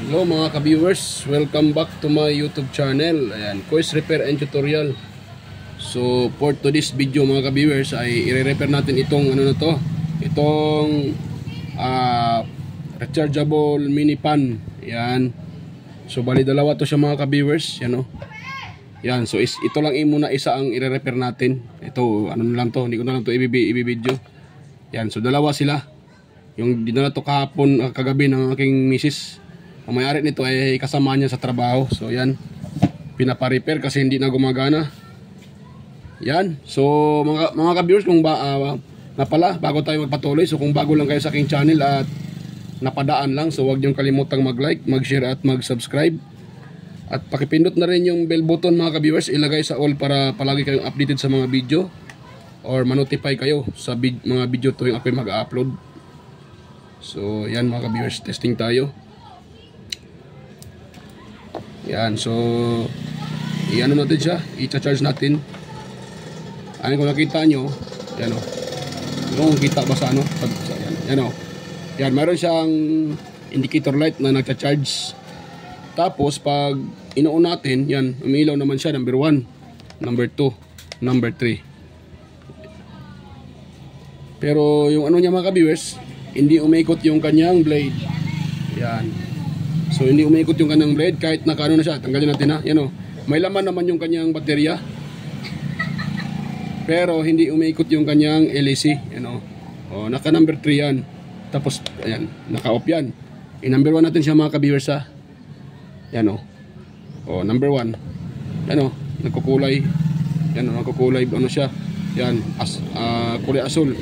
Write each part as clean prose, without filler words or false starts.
Hello mga ka-viewers, welcome back to my YouTube channel. Ayan, Kois Repair and Tutorial. So for today's video mga ka-viewers ay i-repair natin itong ano na to, itong rechargeable mini pan. Ayan. So bali dalawa to siya mga ka-viewers, yan oh. Yan, so ito lang muna isa ang i-repair natin. Ito ano lang to, hindi ko na lang to i-video. Yan, so dalawa sila. Yung dinala to kahapon, kagabi ng aking misis. Ang may-ari nito ay kasama niya sa trabaho. So yan, pinapa-repair kasi hindi na gumagana. Yan, so mga ka-viewers, kung bago tayo magpatuloy, so kung bago lang kayo sa aking channel at napadaan lang, so huwag niyong kalimutang mag-like, mag-share at mag-subscribe. At pakipindot na rin yung bell button mga ka-viewers, ilagay sa all para palagi kayong updated sa mga video or ma-notify kayo sa mga video tuwing ako mag-upload. So yan mga ka-viewers, testing tayo. Yan, so i-ano natin siya, i-charge natin. Ano kung nakita nyo, yan o, kung kita ba sa ano, yan o, yan, mayroon siyang indicator light na nagcha-charge. Tapos pag inuun natin, yan, umilaw naman siya, number 1, number 2, number 3. Pero yung ano niya mga ka-viewers, hindi umikot yung kanyang blade. Yan. So hindi umikot yung kanyang blade kahit nakaano na siya. Tanggalin natin ha. Yan o. May laman naman yung kanyang baterya. Pero hindi umikot yung kanyang LEC. Yan o. O naka number 3 yan. Tapos ayan, naka off yan. I-number 1 natin siya mga ka-viewers ha. Yan o. O number 1. Yan o. Nagkukulay. Yan o. Nagkukulay. Ano siya. Yan. Kulay asul.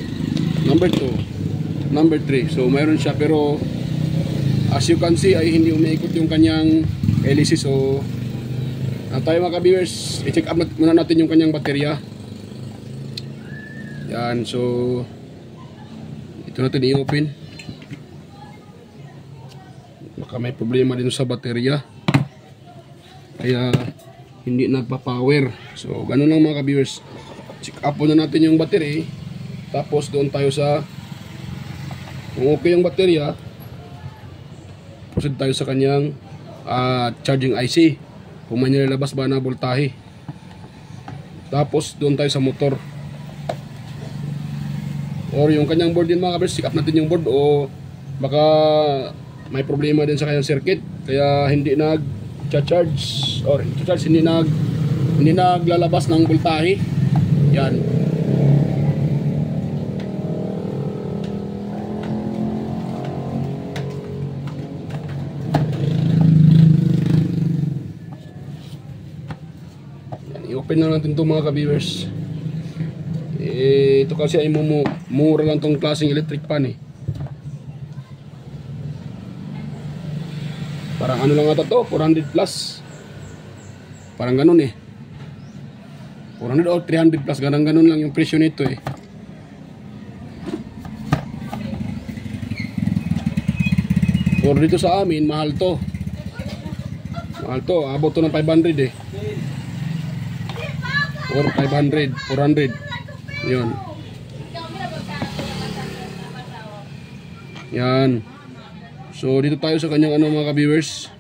Number 2. Number 3. So mayroon siya pero as you can see ay hindi umiikot yung kanyang LEC. So tayo mga ka-viewers, i-check up muna natin yung kanyang baterya. Yan, so ito natin i-open. Baka may problema din sa baterya kaya hindi nagpa-power. So ganun lang mga ka-viewers, check up muna natin yung battery. Tapos doon tayo sa kung okay yung baterya, proceed tayo sa kanyang charging IC kung may nilalabas ba na voltahe. Tapos doon tayo sa motor or yung kanyang board din mga kabers. Check up natin yung board o baka may problema din sa kanyang circuit kaya hindi nag-charge or hindi naglalabas ng voltahe. Yan. I-open na natin ito mga ka-viewers. Ito kasi ay mura lang tong klaseng electric pan eh. Parang ano lang ata to, 400 plus. Parang ganun eh. 400 o 300 plus, ganun lang yung presyo nito eh. Or dito sa amin, mahal to. Mahal to, abot to ng 500 eh. Or 500, 400. Yun. Yan. So dito tayo sa kanyang ano mga ka-viewers.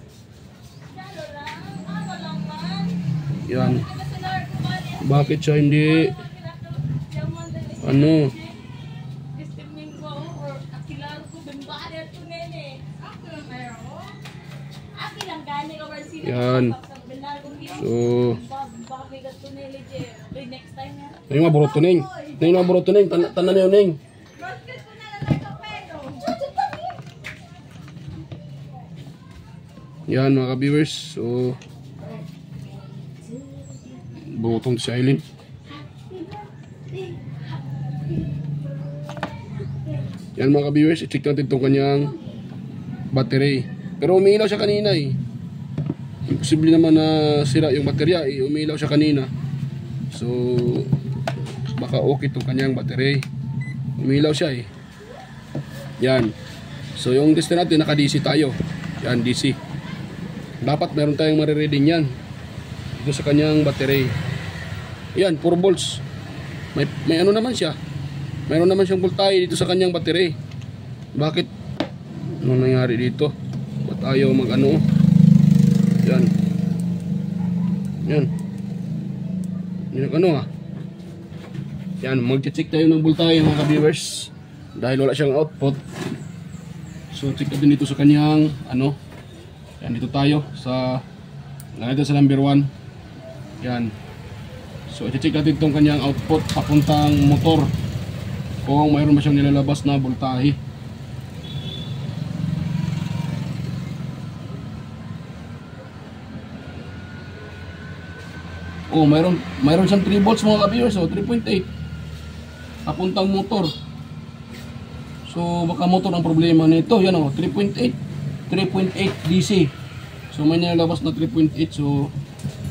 Yan. Bakit siya hindi ano? Yan. So ay mga buroto ning. Ning mga buroto ning, tanan niyo ning. Yan mga ka-viewers. So burotong si Aileen. Yan mga ka-viewers, i-check natin itong kanyang battery. Pero umiilaw siya kanina eh. Imposible naman na sira yung baterya eh. Umiilaw siya kanina. So baka okay itong kanyang battery. Umilaw siya eh. Yan. So yung test natin, naka DC tayo. Yan, DC. Dapat meron tayong marireading yan dito sa kanyang battery. Yan, 4 volts. May ano naman siya. Meron naman siyang voltahe dito sa kanyang battery. Bakit? Ano nangyari dito? Ba't tayo mag ano. Yan. Yan. Yan ano ah. Yan, mag-check tayo ng voltahe mga ka-viewers. Dahil wala siyang output. So check natin dito sa kanyang ano. Yan, dito tayo sa natin sa number 1. Yan. So i-check natin itong kanyang output papuntang motor. Kung mayroon ba siyang nilalabas na voltahe. Oh, mayroon siyang 3 volts mga ka-viewers, so 3.8 papuntang motor. So baka motor ang problema nito. Yan oh, 3.8 DC. So may nilalabas na 3.8, so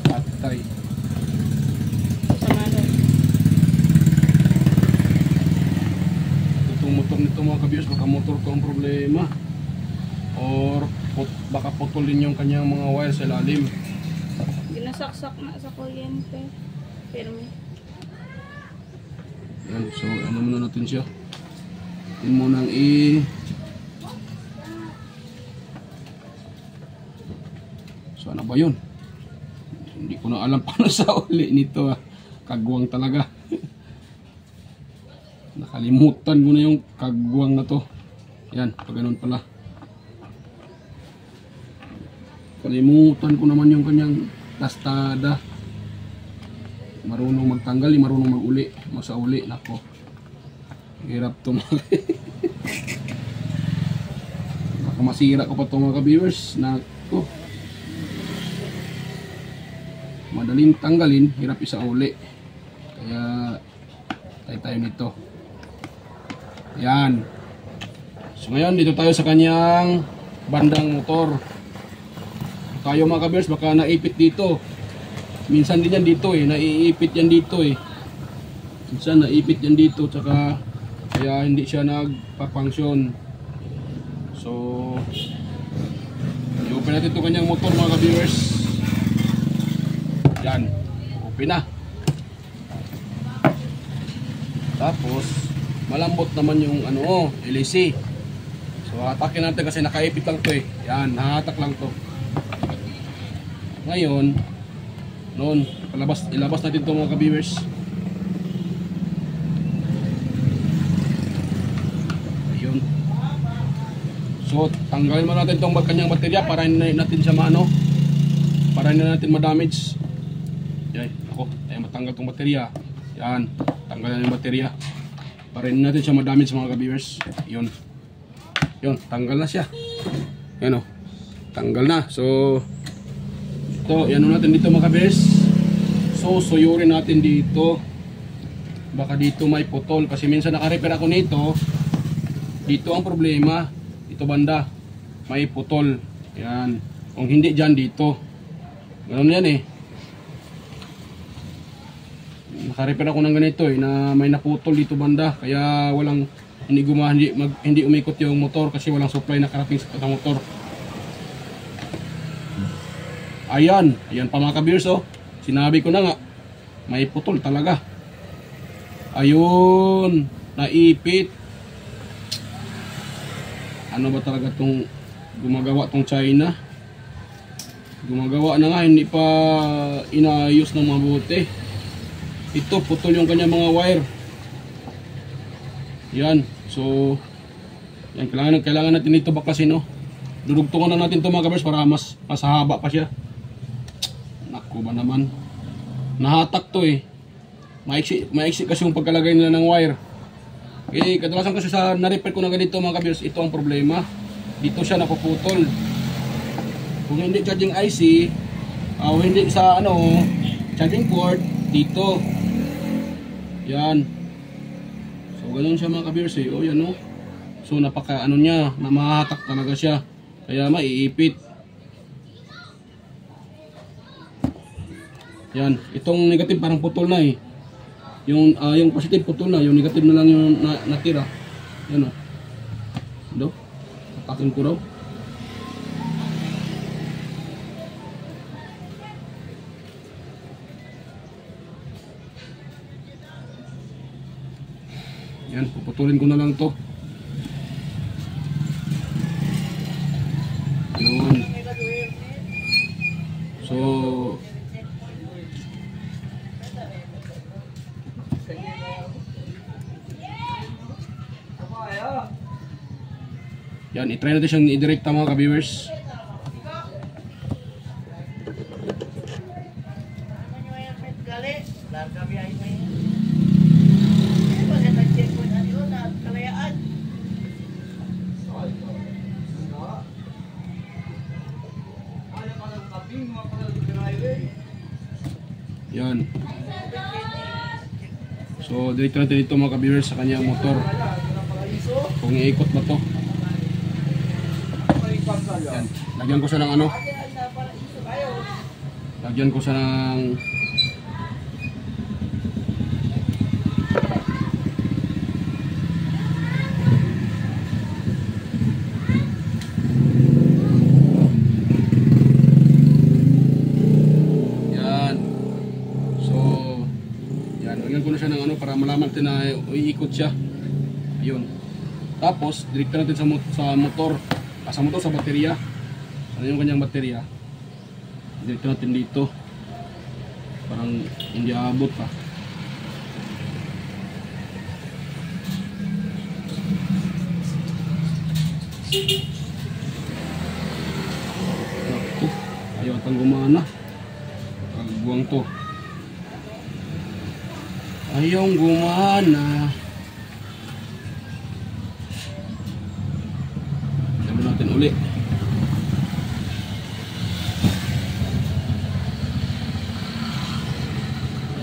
patay. Itong motor nito mga ka-viewers, baka motor ko ang problema. Or baka putulin yung kanyang mga wire sa lalim. Ginasaksak na sa kuryente. Pero yan, so ano muna natin siya. Yun muna ang so ano ba yun? Hindi ko na alam paano sa uli nito ah. Kagwang talaga. Nakalimutan ko na yung kagwang na to. Yan, pag ganun pala. Kalimutan ko naman yung kanyang tastada. Marunong magtanggal, marunong mag-uli. Masauli, nako. Hirap to mga baka masira ko pa ito mga ka-viewers. Nako. Madaling tanggalin, hirap isauli. Kaya tayo nito. Yan. So ngayon dito tayo sa kanyang bandang motor. Tayo mga ka-viewers, baka naipit dito. Minsan din yan dito eh, naiipit yan dito eh. Minsan naipit yan dito, tsaka kaya hindi siya nagpa-function. So i-open natin ito kanyang motor mga ka-viewers. Yan, open na. Tapos malambot naman yung ano, LAC. So hatakin natin kasi nakaipit lang to eh. Yan, hahatak lang to. Ngayon, ilabas natin ito mga ka-viewers. Ayun. So, tanggalin mo natin itong kanyang baterya para hindi natin siya maano. Para hindi natin ma-damage. Yan, ako, ay matanggal itong baterya. Yan, tanggalan yung baterya. Para hindi natin siya ma-damage mga ka-viewers. Yun. Yun, tanggal na siya. Yan o. Tanggal na. So, ito, yan natin dito mga ka-viewers. So, suyurin natin dito. Baka dito may putol. Kasi minsan naka-repair ako nito. Dito ang problema. Dito banda. May putol. Yan. Kung hindi dyan, dito. Ganun yan eh. Naka-repair ako ng ganito eh. Na may naputol dito banda. Kaya walang hindi umikot yung motor. Kasi walang supply na karating sa motor. Ayan. Ayan pa mga ka-viewers oh. Sinabi ko na nga, may putol talaga. Ayun, naipit. Ano ba talaga itong gumagawa tong China? Gumagawa na nga, hindi pa inaayos ng mabuti. Ito, putol yung kanya mga wire. Yan, so yan, kailangan natin ito bakasin no. Dudugtungan na natin ito mga kabers para mas haba pa siya. Naku ba naman. Nahatak to eh. Maiksi kasi yung pagkalagay nila ng wire. Okay, kadalasan kasi sa na-repair ko na ganito mga kabers, ito ang problema. Dito siya napuputol. Kung hindi charging IC, hindi sa ano, charging port, dito. Yan. So ganun siya mga kabers eh. O yan o. So napaka ano niya, na mahatak talaga siya. Kaya maiipit. Yan, itong negative parang putol na eh. Yung positive putol na, yung negative na lang yung natira. Yan o. Ito. Atakin ko raw. Yan, puputulin ko na lang to. Yun. Yan, itry natin siyang i-directa mga ka-viewers. Yan. So, direkta natin dito mga ka-viewers sa kanyang motor. Kung iikot ba to. Yan. Lagyan ko siya ng ano. Lagyan ko siya ng para malaman natin na iikot siya. Ayun. Tapos, direkta natin sa motor. Sa baterya. Ano yung kanyang baterya? Direkta natin dito. Parang hindi aabot pa. Ayaw atang gumana. Pagbuwang to. Ayaw gumana. Gawin natin uli.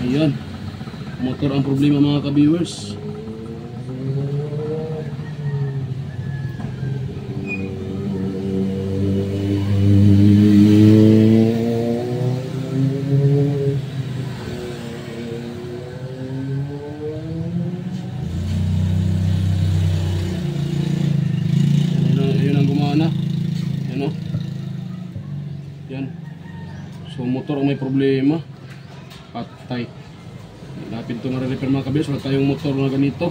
Ayan. Motor ang problema mga ka-viewers. Yan. So motor ang may problema. Patay. Lapit ito na-repair mga kabis. Wala tayong motor na ganito.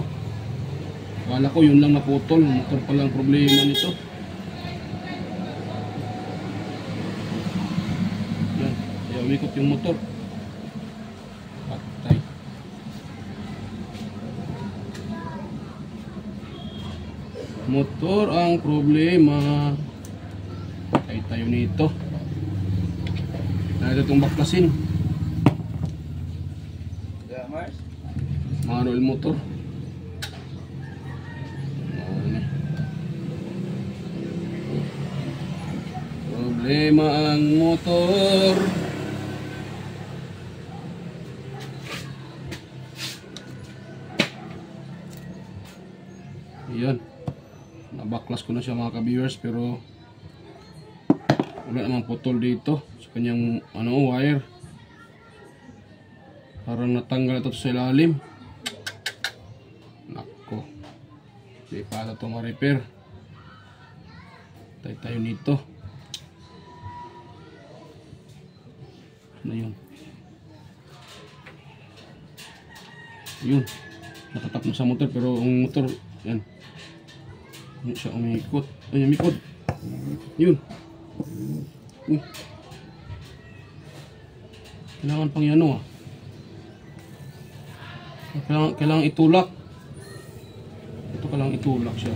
Akala ko yun lang naputol. Motor pala ang problema nito. Yan. Kaya umikot yung motor. Patay. Motor ang problema. Patay tayo nito. Natin itong baklasin. Manual motor. Problema ang motor. Ayan. Nabaklas ko na siya mga ka-viewers, pero wala namang putol dito sa kanyang wire. Parang natanggal ito sa ilalim. Nako, di pa ito ma-repair. Tayo nito. Ano yun? Yun, nakatap na sa motor, pero ang motor yan, hindi siya umikot. Ay, umikot. Yun. Kailangan pang yan kailangan itulak. Ito kailangan itulak siya.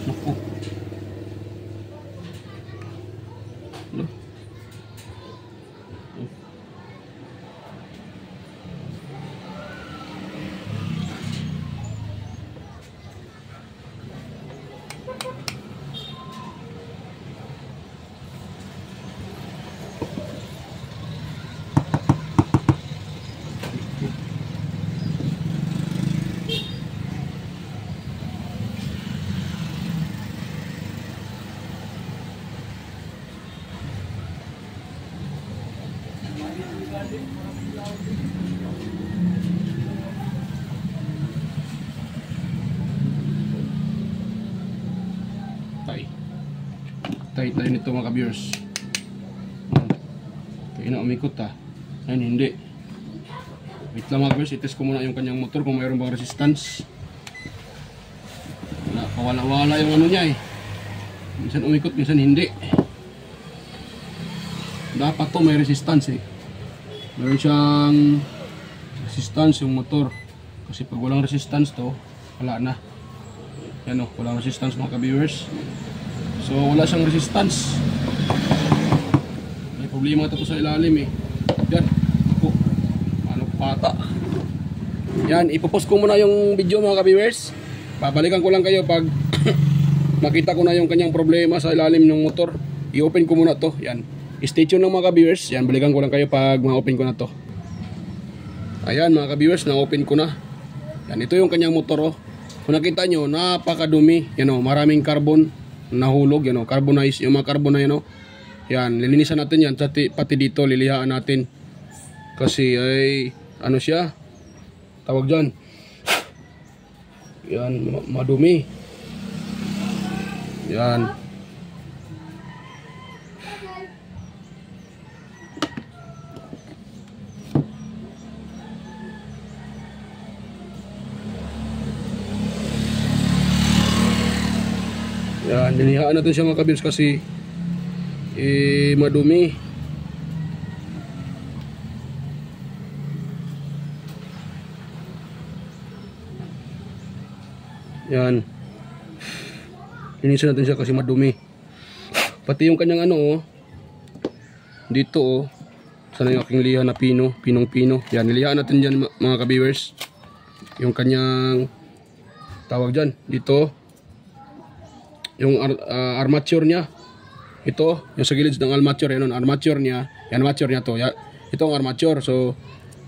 Naku. Ano? Tayo nito mga ka-viewers. Kaya na umikot ayun, hindi. Wait lang mga ka-viewers, itest ko muna yung kanyang motor kung mayroon bang resistance. Pawala-wala yung ano niya minsan umikot, minsan hindi. Dapat to may resistance meron siyang resistance yung motor, kasi pag walang resistance to wala na. Yan walang resistance mga ka-viewers. So wala siyang resistance. May problema ito sa ilalim eh. Yan. Ako. Ano pata. Yan, ipopost ko muna yung video mga ka-viewers. Babalikan ko lang kayo pag makita ko na yung kanyang problema sa ilalim ng motor. I-open ko muna to. Yan. Stay tuned lang mga ka-viewers. Yan, balikan ko lang kayo pag ma-open ko na to. Ayan mga ka-viewers, na-open ko na. Yan, ito yung kanyang motor oh. Kung nakita nyo, napakadumi. Yan oh, maraming carbon nahulog. Yan oh, carbonize. Yung mga carbon na yan oh. Yan, lilinisan natin yan. Pati dito, lilihaan natin. Kasi ay, ano siya? Tawag dyan. Yan, madumi. Yan. Yan, linihaan natin siya mga kabins kasi madumi. Yan. Linisan natin siya kasi madumi. Pati yung kanyang ano oh. Dito oh. Sana yung aking liha na pinong-pino. Yan, nilihaan natin dyan mga ka-viewers. Yung kanyang tawag dyan. Dito. Yung armature niya. Ito, yung sa gilid ng armature. Yan, armature niya. Yan, armature niya to. Yan, ito ang armature. So,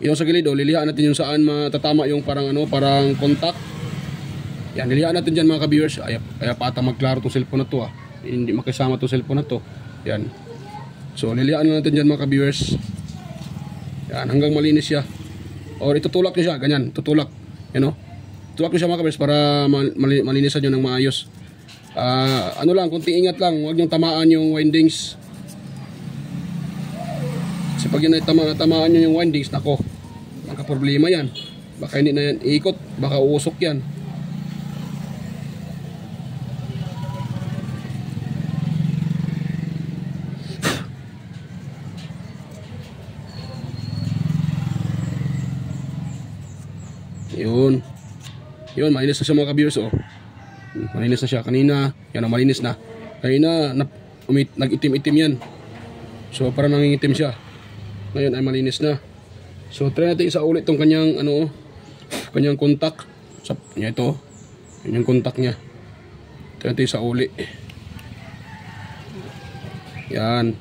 yung sa gilid oh, lilihaan natin yung saan matatama yung parang ano, parang contact. Yan, nilihaan natin dyan mga ka-viewers. Kaya pata magklaro itong cellphone na to ah. Hindi makisama itong cellphone na to. Yan. So, nilihaan natin dyan mga ka-viewers. Yan, hanggang malinis siya. Or itutulak nyo siya, ganyan, tutulak. Yan o. Tutulak nyo siya mga ka-viewers para malinisan nyo ng maayos. Ano lang, kunting ingat lang. Huwag nyo tamaan yung windings. Kasi pag yun ay tamaan nyo yung windings, nako, magka-problema yan. Baka hindi na yan iikot, baka uusok yan. Yun, malinis na siya mga ka-viewers oh. Malinis na siya kanina. Yan, malinis na. Kanina nag-itim-itim yan. So parang nangingitim siya. Ngayon ay malinis na. So try natin isa ulit tong kanyang ano, kanyang contact. Sa niya ito. Yun yung contact niya. Try natin isa ulit. Yan.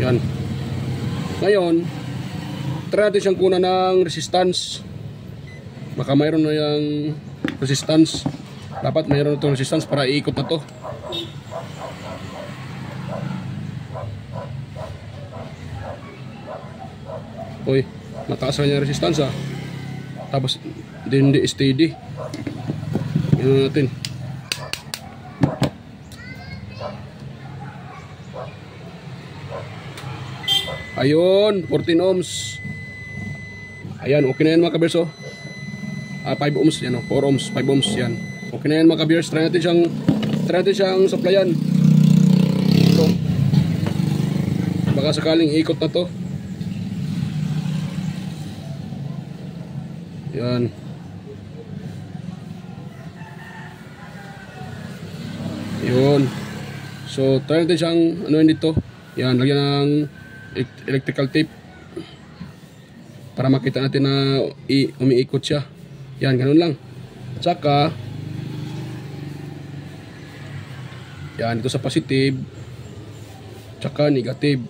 Yan. Ngayon, try natin siyang kunan ng resistance. Baka mayroon na yung resistance. Dapat mayroon na itong resistance para iikot na to. Uy, mataas na yung resistance ah. Tapos hindi steady. Tingnan natin. Ayun, 14 ohms. Ayan, okay na yan mga ka-viewers oh. 5 ohms yan oh, 4 ohms, 5 ohms yan. Okay na yan mga ka-viewers. Try natin siyang supplyan. Ito. Baka sakaling ikot na to. Yan. Yun. So try natin siyang ano yun dito. Yan, lagyan ng electrical tape para makita natin na umiikot siya. Yan, ganun lang. Tsaka yan, dito sa positive tsaka negative.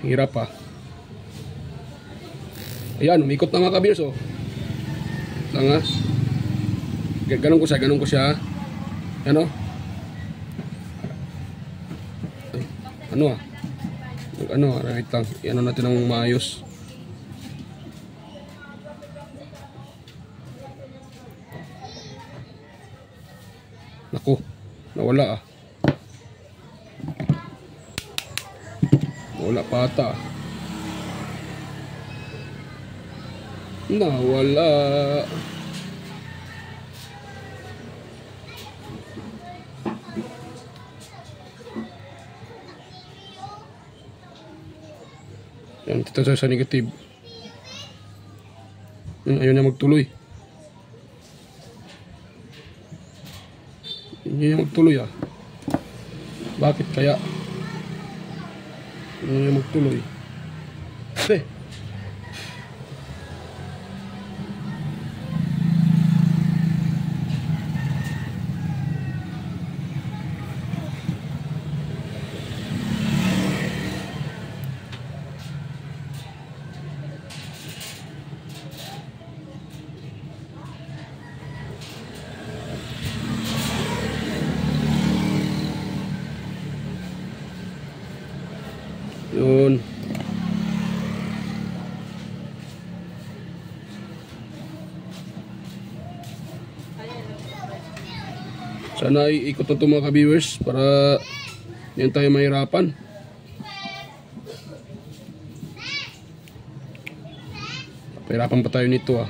Hirap pa. Ayan, umikot na mga ka-viewers oh. Lang ha. Ganun ko siya. Yan oh. Ano ah? Right lang. Ano natin ng maayos. Naku, nawala ah. Wala pata. Nawala. Yan, dito sa negative. Ayun na magtuloy. Hindi niya magtuloy ah. Bakit kaya? Hindi niya magtuloy. Yun. Sana iikot na ito mga ka-viewers para hindi tayo mahirapan. Pahirapan pa tayo nito ah.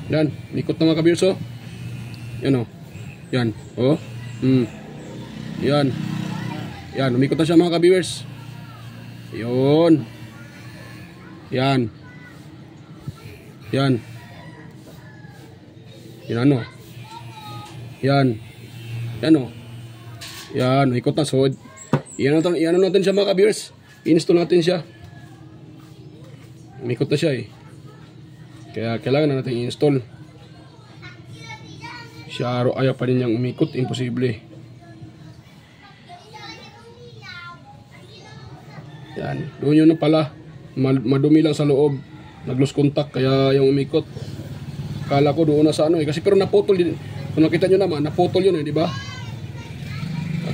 Yan, ikot na mga ka-viewers oh. Yan oh. Yan, oh. Yan. Yan, umikot na siya mga ka-viewers. Yun. Yan. Yan. Yan ano. Yan. Yan oh. Yan, ikot na. So, iyan natin siya mga ka-viewers. I-install natin siya. Umikot na siya eh. Kaya kailangan na natin i-install. Siya ayaw pa rin niyang umikot. Imposible. Yan. Doon yun na pala. Madumi lang sa loob. Nag-lose contact. Kaya yung umikot. Kala ko doon na sa ano eh. Kasi pero naputol din. Kung nakita nyo naman, naputol yun eh. Diba?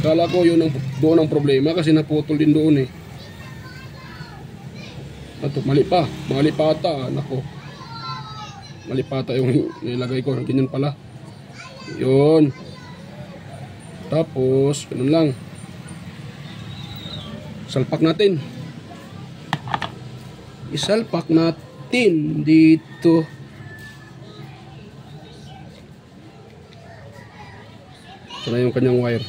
Akala ko yun doon ang problema. Kasi naputol din doon eh. Ito, mali pa. Mali pa ata. Nako. Mali pa ata yung nilagay ko. Ganyan pala. Yun. Tapos, ganun lang. Salpak natin. Isalpak natin dito. Ito na yung kanyang wire.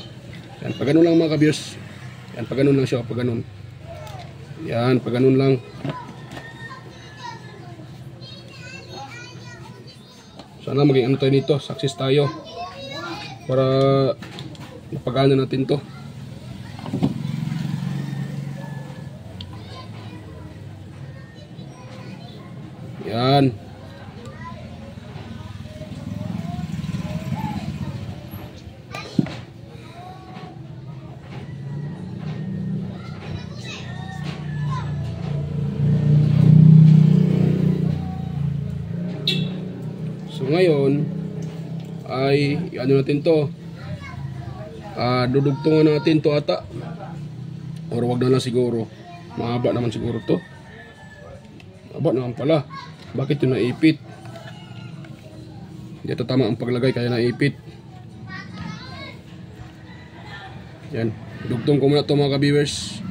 Yan, pag ganun lang mga ka-viewers. Yan, pag ganun lang siya. Pag ganun. Yan, pag ganun lang. Sana maging ano tayo dito, success tayo para mapagana natin to. Yan. So ngayon ay ano natin to, dudugtungan natin to ata, or wag na lang siguro, mahaba naman siguro to, mahaba naman pala. Bakit yun naipit? Hindi ito tama ang paglagay kaya naipit. Yan, dugtong ko muna to mga ka-viewers.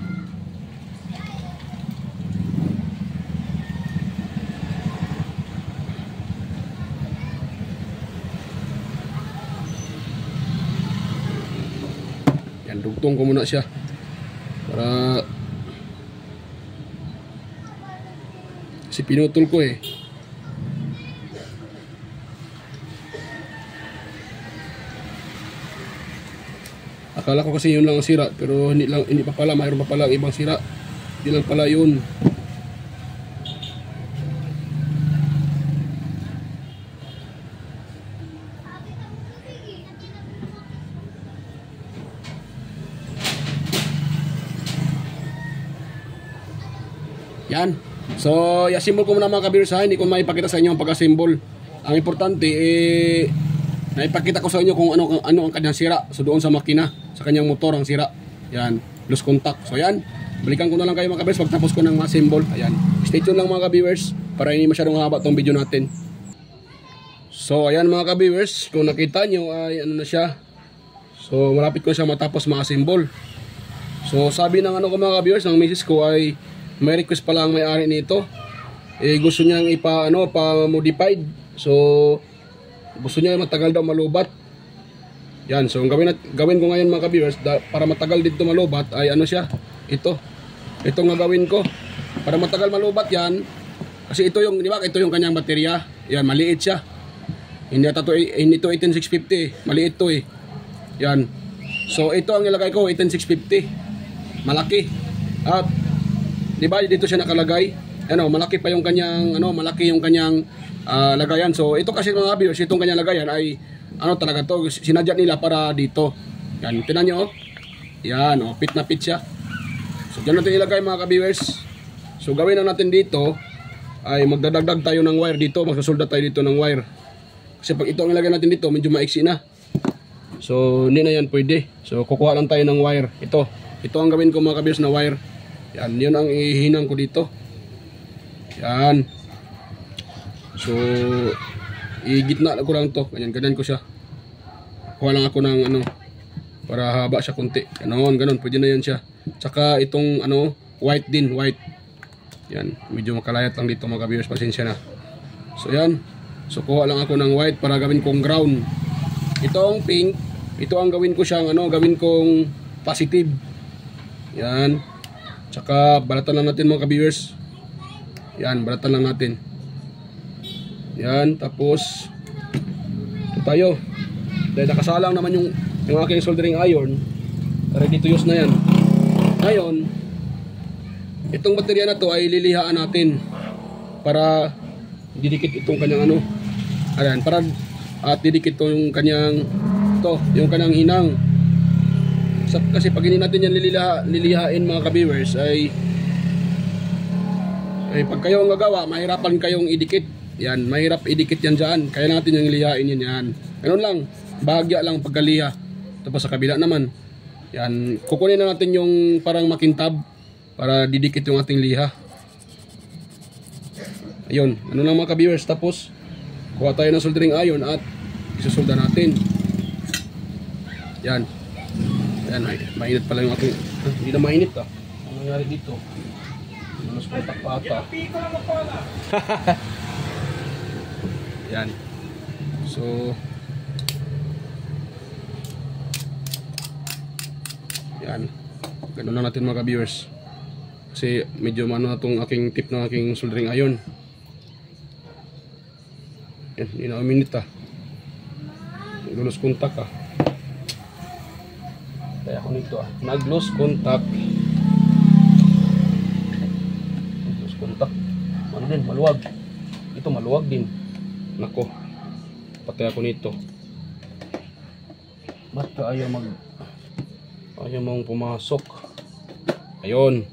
Dugtong ko muna siya para kasi pinutol ko eh. Akala ko kasi yun lang ang sira, pero hindi pa pala, mayroon pa pala ang ibang sira. Hindi lang pala yun. Yan. So, i-assemble ko muna mga ka-viewers ha. Hindi ko maipakita sa inyo ang pag-assemble. Ang importante, naipakita ko sa inyo kung ano ang kanyang sira. So, doon sa makina, sa kanyang motor ang sira. Yan. Loose contact. So, yan. Balikan ko na lang kayo mga ka-viewers pagtapos ko ng assemble. Ayan. Stay tuned lang mga ka-viewers para hindi masyadong haba itong video natin. So, ayan mga ka-viewers. Kung nakita nyo ay ano na siya. So, malapit ko siya matapos ma-assemble. So, sabi ng ano ko mga ka-viewers, ng misis ko ay may request pala ang may-ari nito. Gusto niyang pa-modified. So, gusto niya matagal daw malubat. Yan. So, ang gawin ko ngayon mga ka-viewers, para matagal dito malubat, ay ano siya, Ito nga gawin ko. Para matagal malubat yan. Kasi ito yung, di ba? Ito yung kanyang baterya. Yan, maliit siya. Hindi ito 18650. Maliit to eh. Yan. So ito ang nilagay ko, 18650. Malaki. At di ba dito siya nakalagay? Ano, malaki pa yung kanyang malaki yung kanyang lagayan. So ito kasi mga viewers, itong kanyang lagayan ay talaga to, sinadya nila para dito. Yan, tingnan niyo. Yan, pit na pit siya. So diyan natin ilagay mga ka-viewers. So gawin na natin dito ay magdadagdag tayo ng wire dito, magsusolda tayo dito ng wire. Kasi pag ito ang ilagay natin dito, medyo maiksi na. So hindi na yan pwede. So kukuha lang tayo ng wire. Ito ang gawin ko mga ka-viewers na wire. Yan, yun ang ihinang ko dito. Yan. So igitna ko lang to. Ganyan ko siya. Kuha lang ako ng para haba siya konti. Ganon, pwede na yan siya. Tsaka itong white din, white. Yan, medyo makalayat lang dito mga ka-viewers, pasensya na. So yan. So kuha lang ako ng white para gawin kong ground. Itong pink, ito ang gawin ko siyang gawin kong positive. Yan. Tsaka balatan lang natin mga ka-viewers. Yan, balatan lang natin. Yan, tapos ito tayo. Dahil nakasalang naman yung aking soldering iron, ready to use na yan. Ngayon, itong baterya na to ay lilihaan natin para didikit itong kanyang ayan, para at didikit to yung kanyang yung kanyang hinang. Kasi pag hindi natin yan lilihain mga ka-viewers ay pag kayo ang gagawa, mahirapan kayong idikit. Yan, mahirap idikit yan dyan. Kaya natin yung lihain yan. Ganun lang, bahagya lang pagkaliha. Tapos sa kabila naman, yan, kukunin na natin yung parang makintab para didikit yung ating liha. Ayun, ano lang mga ka-viewers. Tapos kuha tayo ng soldering iron at isusolda natin. Yan. Yan, mainit pala yung ating hindi na mainit Ano nangyari dito? Mas kontak pa ata. Yan. So yan. Ganun na natin mga ka-viewers. Kasi medyo na itong aking tip ng aking soldering iron. Yan, hindi na minute Nag-lose contact Kaya ako nito nag-lose contact. Nag-lose contact. Ano din, maluwag. Ito maluwag din. Nako. Patay ako nito. Ba't ka ayaw mong pumasok? Ayun.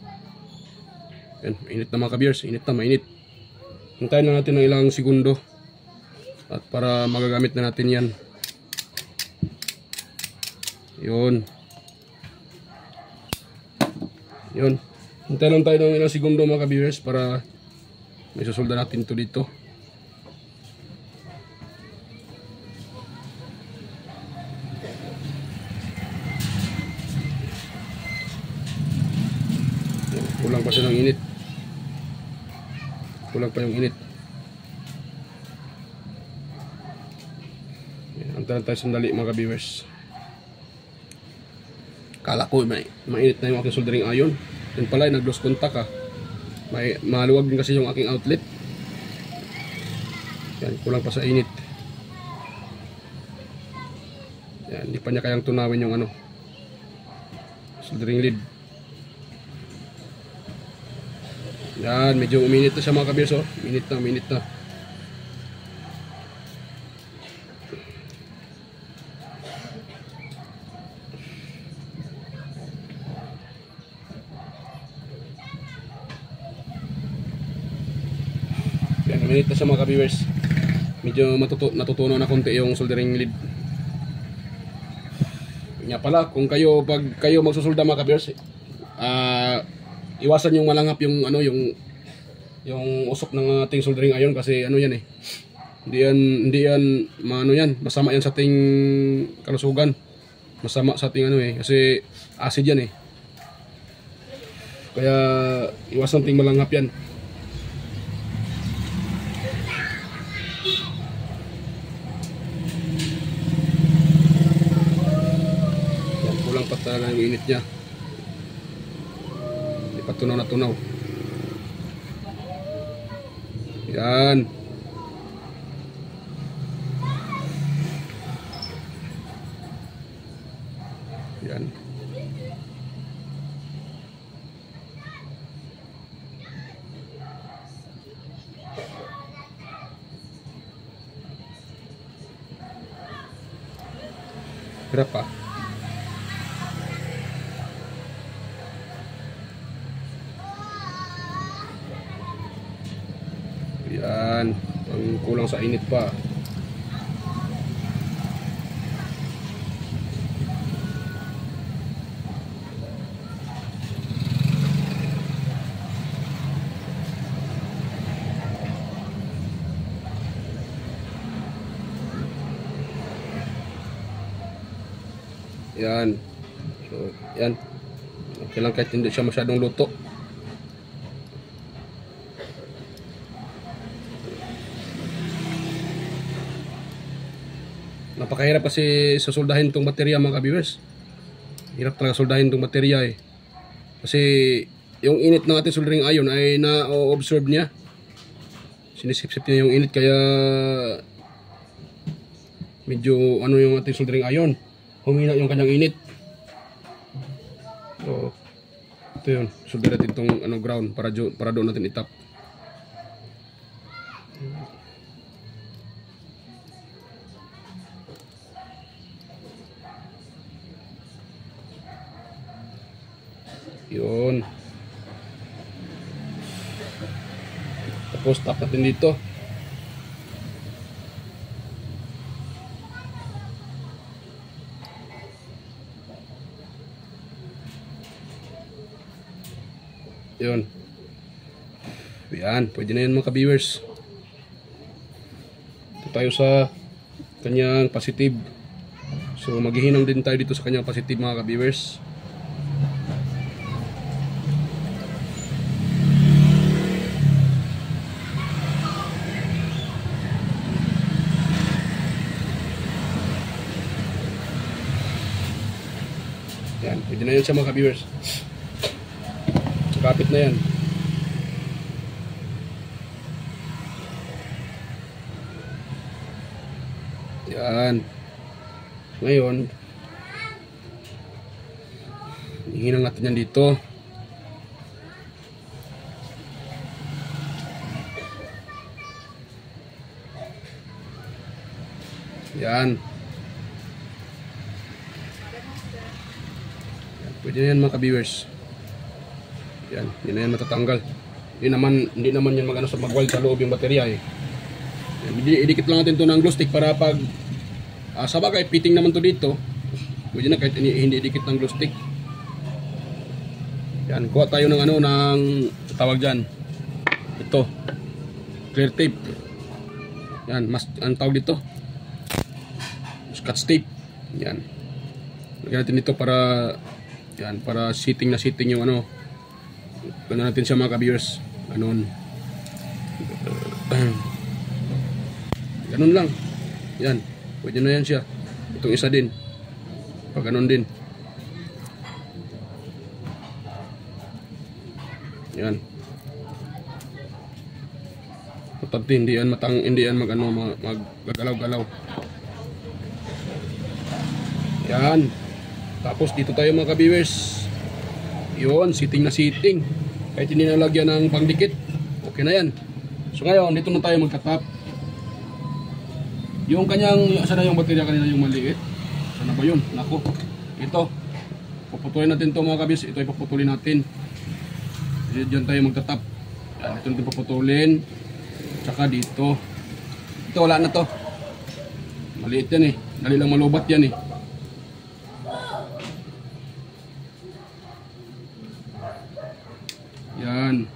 Yan, mainit na mga ka-viewers. Init na, mainit. Hintayin na natin ng ilang segundo. At para magagamit na natin yan. Yun. Yun. Hintayin lang tayo ng ilang segundo mga ka-viewers para may susolda natin to dito. Kulang pa siya ng init. Kulang pa yung init. Antaran tayo sandali mga ka-viewers. Kala ko mainit na yung aking soldering iron. Yan pala nag-lose contact maluwag din kasi yung aking outlet. Yan, kulang pa sa init. Yan, hindi pa niya kayang tunawin yung soldering lead. Yan, medyo uminit na siya mga ka-viewers. Minit na. Yan, uminit na siya mga ka-viewers. Medyo natutunan na konti yung soldering lead. Nga pala, kung pag kayo magsusolda mga ka-viewers, iwasan yung malangap yung yung usok ng ating soldering iron kasi yan hindi yan masama yan sa ating kalusugan, masama sa ating kasi acid yan kaya iwasan ting malangap yan. Yan, kulang pa talaga yung init niya. Patunaw na tunaw. Yan. Yan. Hirap pa. Yan. Ang kulang sa init pa. Yan. So, yan. Okay lang kahit hindi siya masyadong luto. Napakahirap kasi susoldahin tong baterya mga ka-viewers. Hirap talaga soldahin tong baterya eh. Kasi yung init ng ating soldering iron ay na-observe niya. Sinisip-sip niya yung init kaya medyo ano yung ating soldering iron. Humina yung kanyang init. So, ito yun. Solder natin itong ground para doon natin itap. Yun. Tapos tap natin dito. Yun. Yan, pwede na yun mga ka-viewers. Ito tayo sa kanyang positive. So maghihinang din tayo dito sa kanyang positive mga ka-viewers. Yan, pwede na yun sa mga ka-viewers. Kapit na yan. Yan. Ngayon, hihinang natin yan dito. Yan. Pwede na yan mga ka-viewers. Yan, hindi na yan matatanggal. Hindi naman yan mag-weld sa loob yung baterya eh. Yan, idikit lang natin ito ng glue stick para pag sa bagay, fitting naman to dito. Pwede na kahit hindi idikit ng glue stick. Yan, kuha tayo ng ng tawag dyan. Ito. Clear tape. Yan, ang tawag dito. Scotch tape. Yan. Lagyan natin dito para yan, para sitting yung Ganoon natin siya mga ka-viewers. Ganoon. Ganoon lang. Yan. Pwede na yan siya. Itong isa din. Pag ganoon din. Yan. Importante hindi yan maggagalaw-galaw. Yan. Tapos dito tayo mga ka-viewers. Yun, sitting na sitting. Kahit hindi nalagyan ng pangdikit, okay na yan. So ngayon, dito na tayo magkatap. Yung kanyang, saan na yung baterya kanina yung maliit? Saan na ba yun? Nako. Ito. Puputulin natin ito mga kabis. Ito ay puputulin natin. Diyan tayo magkatap. Yan, ito natin puputulin. Tsaka dito. Ito, wala na to. Maliit yan eh. Dali lang malubat yan eh. Yan.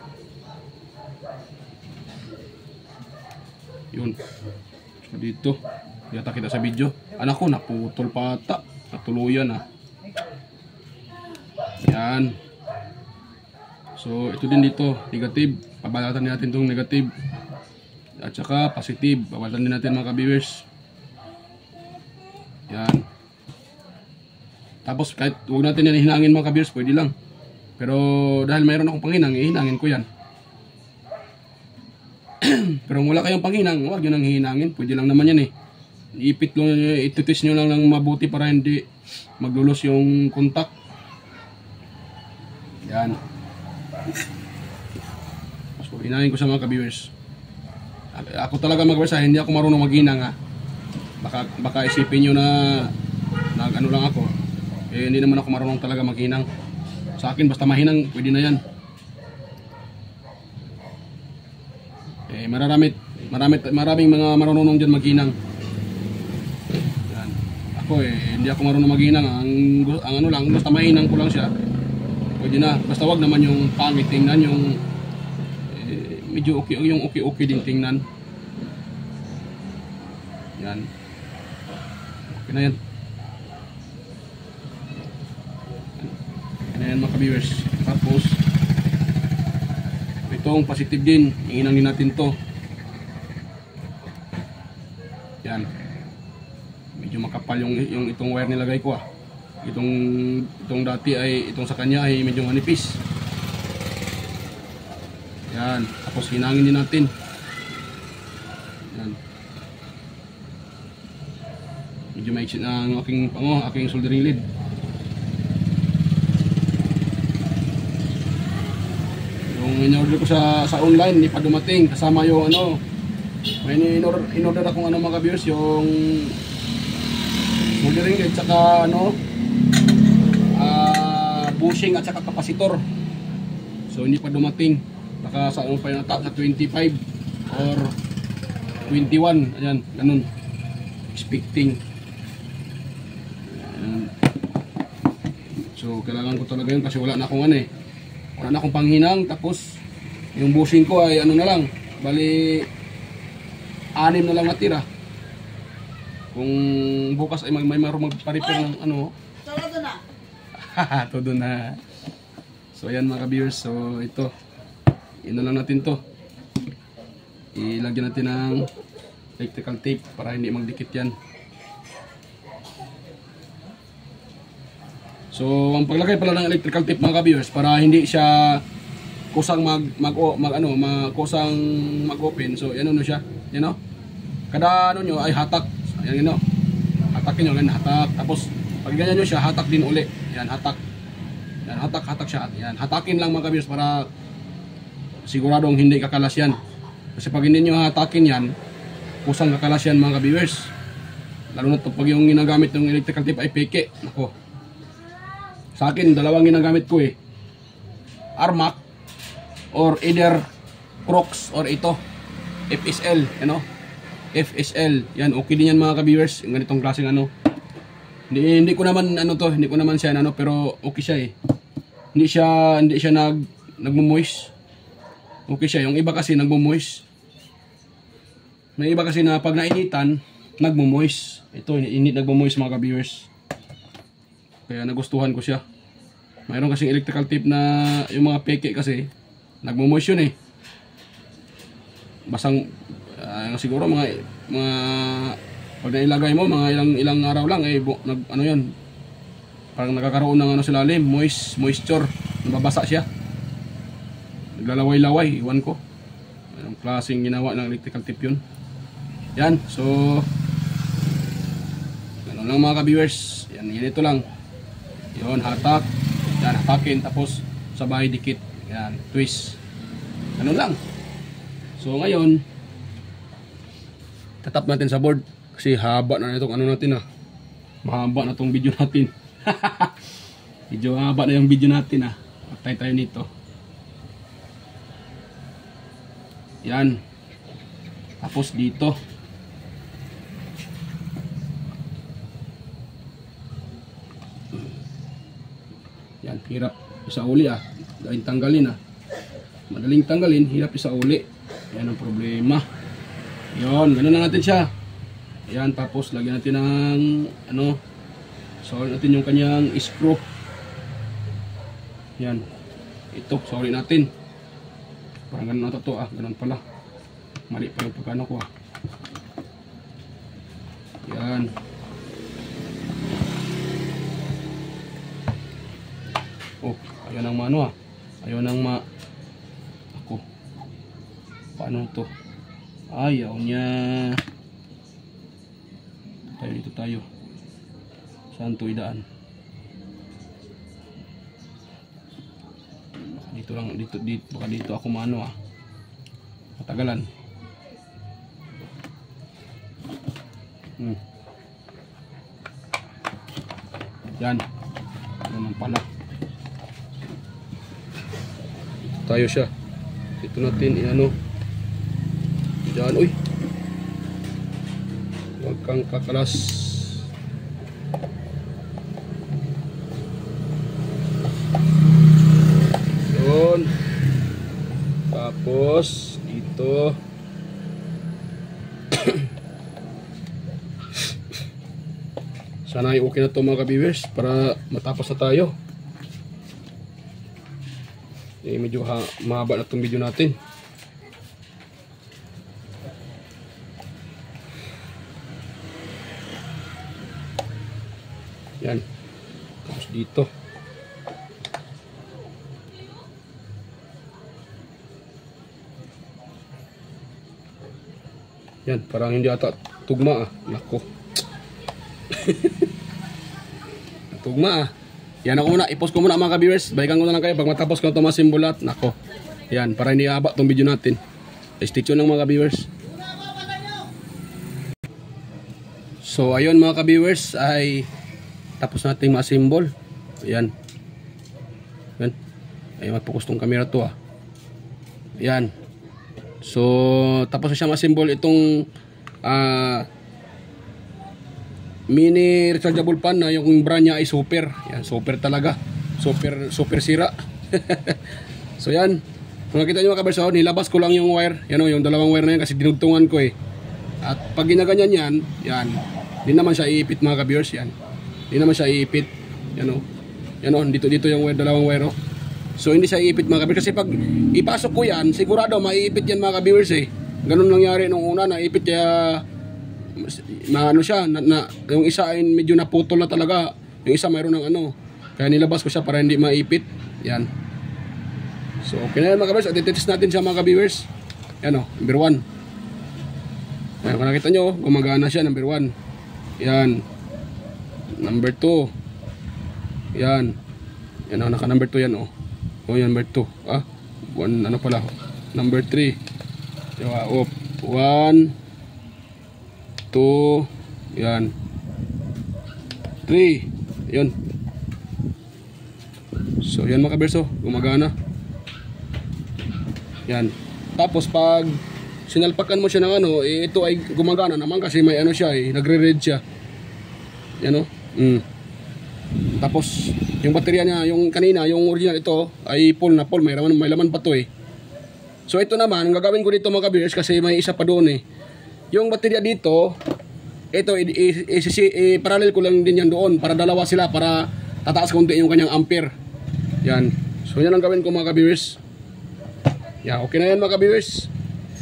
Yun. So dito. Yata kita sa video. Anak ko, naputol pa ata. Natuluyan ah. Yan. So ito din dito. Negative. Pabalatan natin itong negative. At saka positive. Pabalatan din natin mga ka-viewers. Yan. Tapos kahit huwag natin yan hinangin mga ka-viewers. Pwede lang. Pero dahil mayroon akong panghinang, hihinangin ko yan. Pero kung wala kayong panghinang, huwag nyo nang hihinangin. Pwede lang naman yan eh. Ititis nyo lang ng mabuti para hindi maglulos yung kontak. Yan. So, hinangin ko sa mga ka-viewers. Ako talaga mag-versa, hindi ako marunong maghinang ha. Baka isipin nyo na nag-ano lang ako. Eh, hindi naman ako marunong talaga maghinang. Sa akin, basta mahinang, pwede na yan. Eh, maraming mga marunong dyan maghinang. Yan. Ako hindi ako marunong maghinang. Ang ano lang, basta mahinang ko lang siya. Pwede na. Basta wag naman yung pangit tingnan, yung medyo okay din tingnan. Yan. Okay na yan. Okay na yan mga ka-viewers. Tapos, itong positive din. Iinang din natin to. Yan. Medyo makapal yung itong wire nilagay ko ah. Itong dati ay, itong sa kanya ay medyo manipis. Yan. Tapos hinangin din natin. Yan. Medyo maiksit na ang aking soldering lead. Yung in-order ko sa online, hindi pa dumating. Kasama yung ano, may in-order akong ano mga viewers, yung soldering lead, saka ano, bushing at saka kapasitor. So hindi pa dumating. Baka sa ano pa yung sa 25 or 21. Ayan, ganun. Expecting. Ayan. So kailangan ko talaga yun kasi wala na akong ano eh. Wala na akong panghinang. Tapos yung bushing ko ay ano na lang. Bali 6 na lang natira. Kung bukas ay may marunong magpa-repair ng ano. Todo na. Todo na. So ayan mga ka-viewers. So ito. Ino lang natin to. Ilagyan natin ng electrical tape para hindi magdikit yan. So ang paglagay pala ng electrical tape mga ka-viewers para hindi siya kusang kusang mag-open. So yan ano siya, you know? Kada ano nyo ay hatak. Ayan, you know? Hatakin nyo, ganyan, hatak. Tapos pag ganyan nyo siya, hatak din uli. Yan, hatak. Yan, hatak siya. Yan, hatakin lang mga ka-viewers para siguradong hindi kakalas yan. Kasi pag hindi nyo hatakin yan, kusang kakalas yan mga ka-viewers. Lalo na ito pag yung ginagamit ng electrical tape ay peke. Ako. Sa akin, dalawang ginagamit ko eh. Armac or either Crocs or ito. FSL, you know? FSL. Yan, okay din yan mga ka-viewers. Yung ganitong klaseng ano. Hindi ko naman ano to, hindi ko naman siya ano, pero okay siya eh. Hindi siya nagmo-moist. Okay siya. Yung iba kasi nagmo-moist. May iba kasi na pag nainitan, nagmo-moist. Ito, init nagmo-moist mga ka-viewers. Kaya nagustuhan ko siya. Mayroon kasing electrical tape na yung mga peke kasi, nagmo-moist yun eh. Basang, siguro mga pag nailagay mo, mga ilang araw lang, ano yun, parang nakakaroon ng ano sa lalim, moisture, nababasa siya. Naglalaway-laway, iwan ko. Anong klaseng ginawa ng electrical tape yun. Yan, so ganun lang mga ka-viewers. Yan, ito lang. Yun, hatak. Yan, hatakin, tapos sabay dikit. Yan, twist. Ganun lang. So ngayon, tatap natin sa board. Kasi haba na itong ano natin ah. Mahaba na itong video natin. Medyo haba na yung video natin ah. Patay tayo nito. Yan. Tapos dito. Yan, hirap sa uli ah. Dahil tanggalin ah. Madaling tanggalin, hirap sa uli. Yan ang problema. Yan, ganoon na natin siya. Yan, tapos lagyan natin ng ano, solid natin yung kanyang screw. Yan. Ito, solid natin. Parang ganun na to ah, ganun pala. Mali pa yung pagkano ko ah. Yan. Oh, Ayaw nang maano Ayaw nang Ako. Paano to? Ayaw niya. Dito tayo. Saan to idaan? Dito lang, dito, baka dito ako maano Matagalan. Yan. Naman pala. Tayo siya. Ito natin iano. Diyan, uy. Huwag kang kakalas. Yun. Tapos dito. Sana ay okay na ito mga ka-viewers para matapos na tayo. Medyo mahaba na itong video natin. Yan. Tapos dito. Yan, parang hindi ata tugma Nako. Tugma Yan ako muna, i-post ko muna mga ka-viewers. Balikan ko na lang kayo pag matapos ko ito mga simbolat. Nako. Yan, para hindi haba itong video natin. Stay tuned ng mga ka-viewers. So ayun mga ka-viewers, ay tapos natin mga simbol. Ayan. Yan. Ay mag-focus tong camera to Yan. So tapos na siya mga simbol itong mini rechargeable pan na yung brand niya ay super. Yan, super talaga. Super sira. So yan. Kung nakita nyo mga ka-viewers, nilabas ko lang yung wire. Yan yung dalawang wire na yan kasi dinugtungan ko At pag ginaganyan yan, yan. Di naman siya iipit mga ka-viewers, yan. Di naman siya iipit. Yan dito yung wire, dalawang wire So hindi siya iipit mga ka-viewers kasi pag ipasok ko yan, sigurado maiipit yan mga ka-viewers Ganun nangyari nung una, naipit kaya maano siya, yung isa ay medyo naputol na talaga. Yung isa mayroon ng Kaya nilabas ko siya para hindi maipit. Yan. So okay na yan mga ka-viewers. At i-test natin siya mga ka-viewers. Yan number 1. Ayan, kung nakita nyo, gumagana siya, number 1. Yan. Number 2. Yan. Yan naka number 2 yan yan number 2. Pala. Number 3. Diba, 1 2 yan 3 yan. So yan mga ka-viewers, gumagana yan. Tapos pag sinalpakan mo siya ng ito ay gumagana naman kasi may siya nagre-red siya yan Tapos yung baterya niya, yung kanina, yung original, ito ay full na full, may laman pa to So ito naman, ang gagawin ko dito mga ka-viewers kasi may isa pa doon yung baterya dito, ito parallel ko lang din yan doon para dalawa sila, para tataas konti yung kanyang ampere. Yan. So yan ang gawin ko mga ka-viewers. Yeah, okay na yan mga ka-viewers.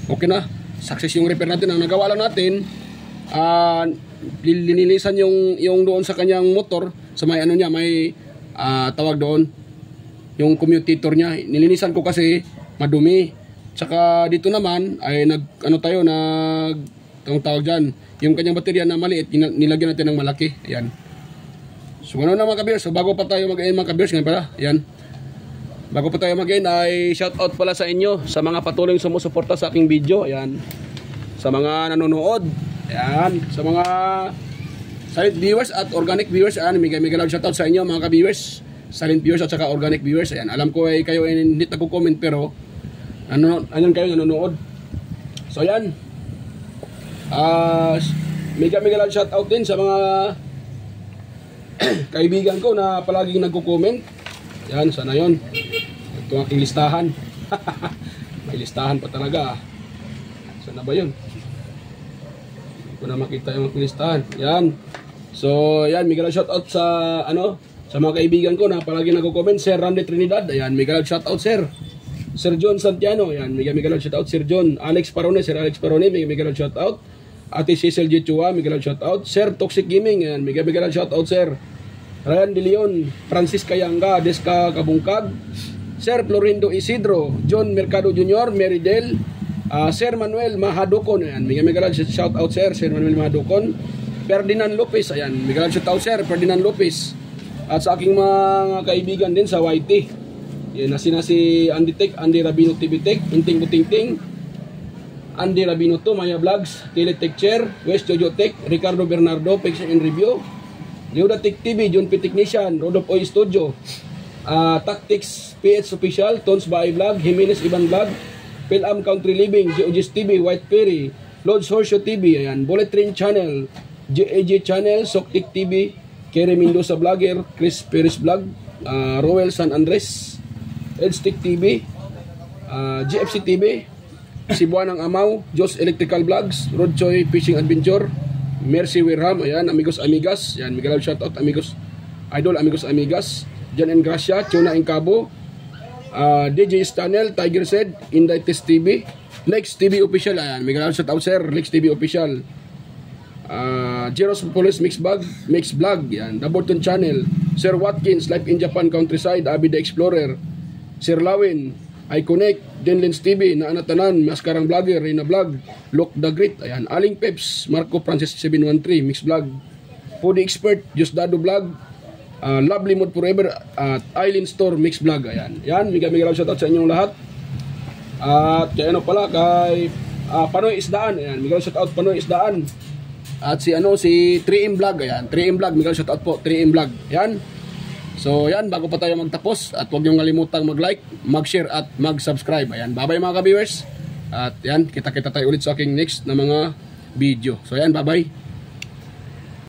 Okay na. Success yung repair natin. Ang nagawa lang natin, linilisan yung doon sa kanyang motor, sa may niya, may tawag doon, yung commutator niya. Nilinisan ko kasi madumi. Tsaka dito naman ay tawag dyan, yung kanyang baterya na maliit, nilagyan natin ng malaki. Ayan. So ano na mga ka-viewers, so bago pa tayo mag-end mga ka-viewers, ngayon pala, ayan. Bago pa tayo mag-end ay shout out pala sa inyo, sa mga patuloy sumusuporta sa aking video. Ayan. Sa mga nanonood. Ayan. Sa mga silent viewers at organic viewers, ayan, may lang shout out sa inyo mga ka-viewers. Silent viewers at saka organic viewers. Ayan. Alam ko kayo hindi nagko-comment pero andyan kayo nanonood. So ayan. Mega lang shout out din sa mga kaibigan ko na palaging nagko-comment. Yan, sana yon. Ito ang aking listahan. May listahan pa talaga. Sana ba yun? Hindi ko na makita yung aking listahan. Yan. So, yan, mega shout out sa sa mga kaibigan ko na palaging nagko-comment. Sir Randy Trinidad. Ayan, mega shout out sir. Sir John Santiano. Ayan, mega shout out Sir John. Alex Parone, Sir Alex Parone, mega shout out. Ate Cecil G. Chua, mega shout out. Sir Toxic Gaming, ayan, mega shout out sir. Ryan De Leon, Francis Kayanga, Deska Kabungkag, Sir Florindo Isidro, John Mercado Jr., Meridel, Sir Manuel Mahadukon, ayan, mega shout out sir, Sir Manuel Mahadukon, Ferdinand Lopez, ayan, mega shout out sir, Ferdinand Lopez, at sa aking mga kaibigan din sa YT, yan na si Andy Tech, Andy Rabino TV Tech, Inting Butingting, Andy Rabino to, Maya Vlogs, Teletech Chair, West Jojo Tech, Ricardo Bernardo, Picture and Review, Leoda Tech TV, John P. Technician, Rodolph Oy Studio, Tactics PH Official, Tons Bahay Vlog, Jimenez Iban Vlog, Philam Country Living, GOG's TV, White Ferry, Lodge Horseshoe TV, ayan, Bullet Train Channel, GAG Channel, Soktik TV, Kerry Mendoza Vlogger, Chris Perez Vlog, Roel San Andres, Edstick TV, GFC TV, Cebuanang Amaw, Jos Electrical Vlogs, Rod Choi Fishing Adventure, Mercy Wirham, ayan, amigos amigas, ayan, Miguel shoutout, amigos idol, amigos amigas, Jan and Gracia, Chona and Cabo, DJ Stanel, Tiger Said, Inday Test TV, Lex TV Official, ayan, Miguel shoutout sir, Lex TV Official, Jeros Police Mix Vlog, yan, Daborton Channel, Sir Watkins, Life in Japan Countryside, Abby the Explorer, Sir Lawin, iConnect, Denlens TV, Naanatanan, Maskarang Vlogger, Reyna Vlog, Look the Great, ayan, Aling Peps, Marco Francis 713, Mix Vlog, Foodie Expert, Just Dado Vlog, Lovely Mood Forever, at Island Store Mix Vlog, ayan. Yan, mega shoutout sa inyong lahat. At kaya ano pala, kay Panoy Isdaan, ayan, mega shoutout Panoy Isdaan. At si 3M Vlog, ayan, 3M Vlog, mega shoutout po, 3M Vlog, ayan. So yan, bago pa tayo magtapos, at huwag niyong kalimutang mag-like, mag-share at mag-subscribe. Ayan, bye-bye mga ka-viewers. At yan, kita-kita tayo ulit sa aking next na mga video. So yan, bye-bye.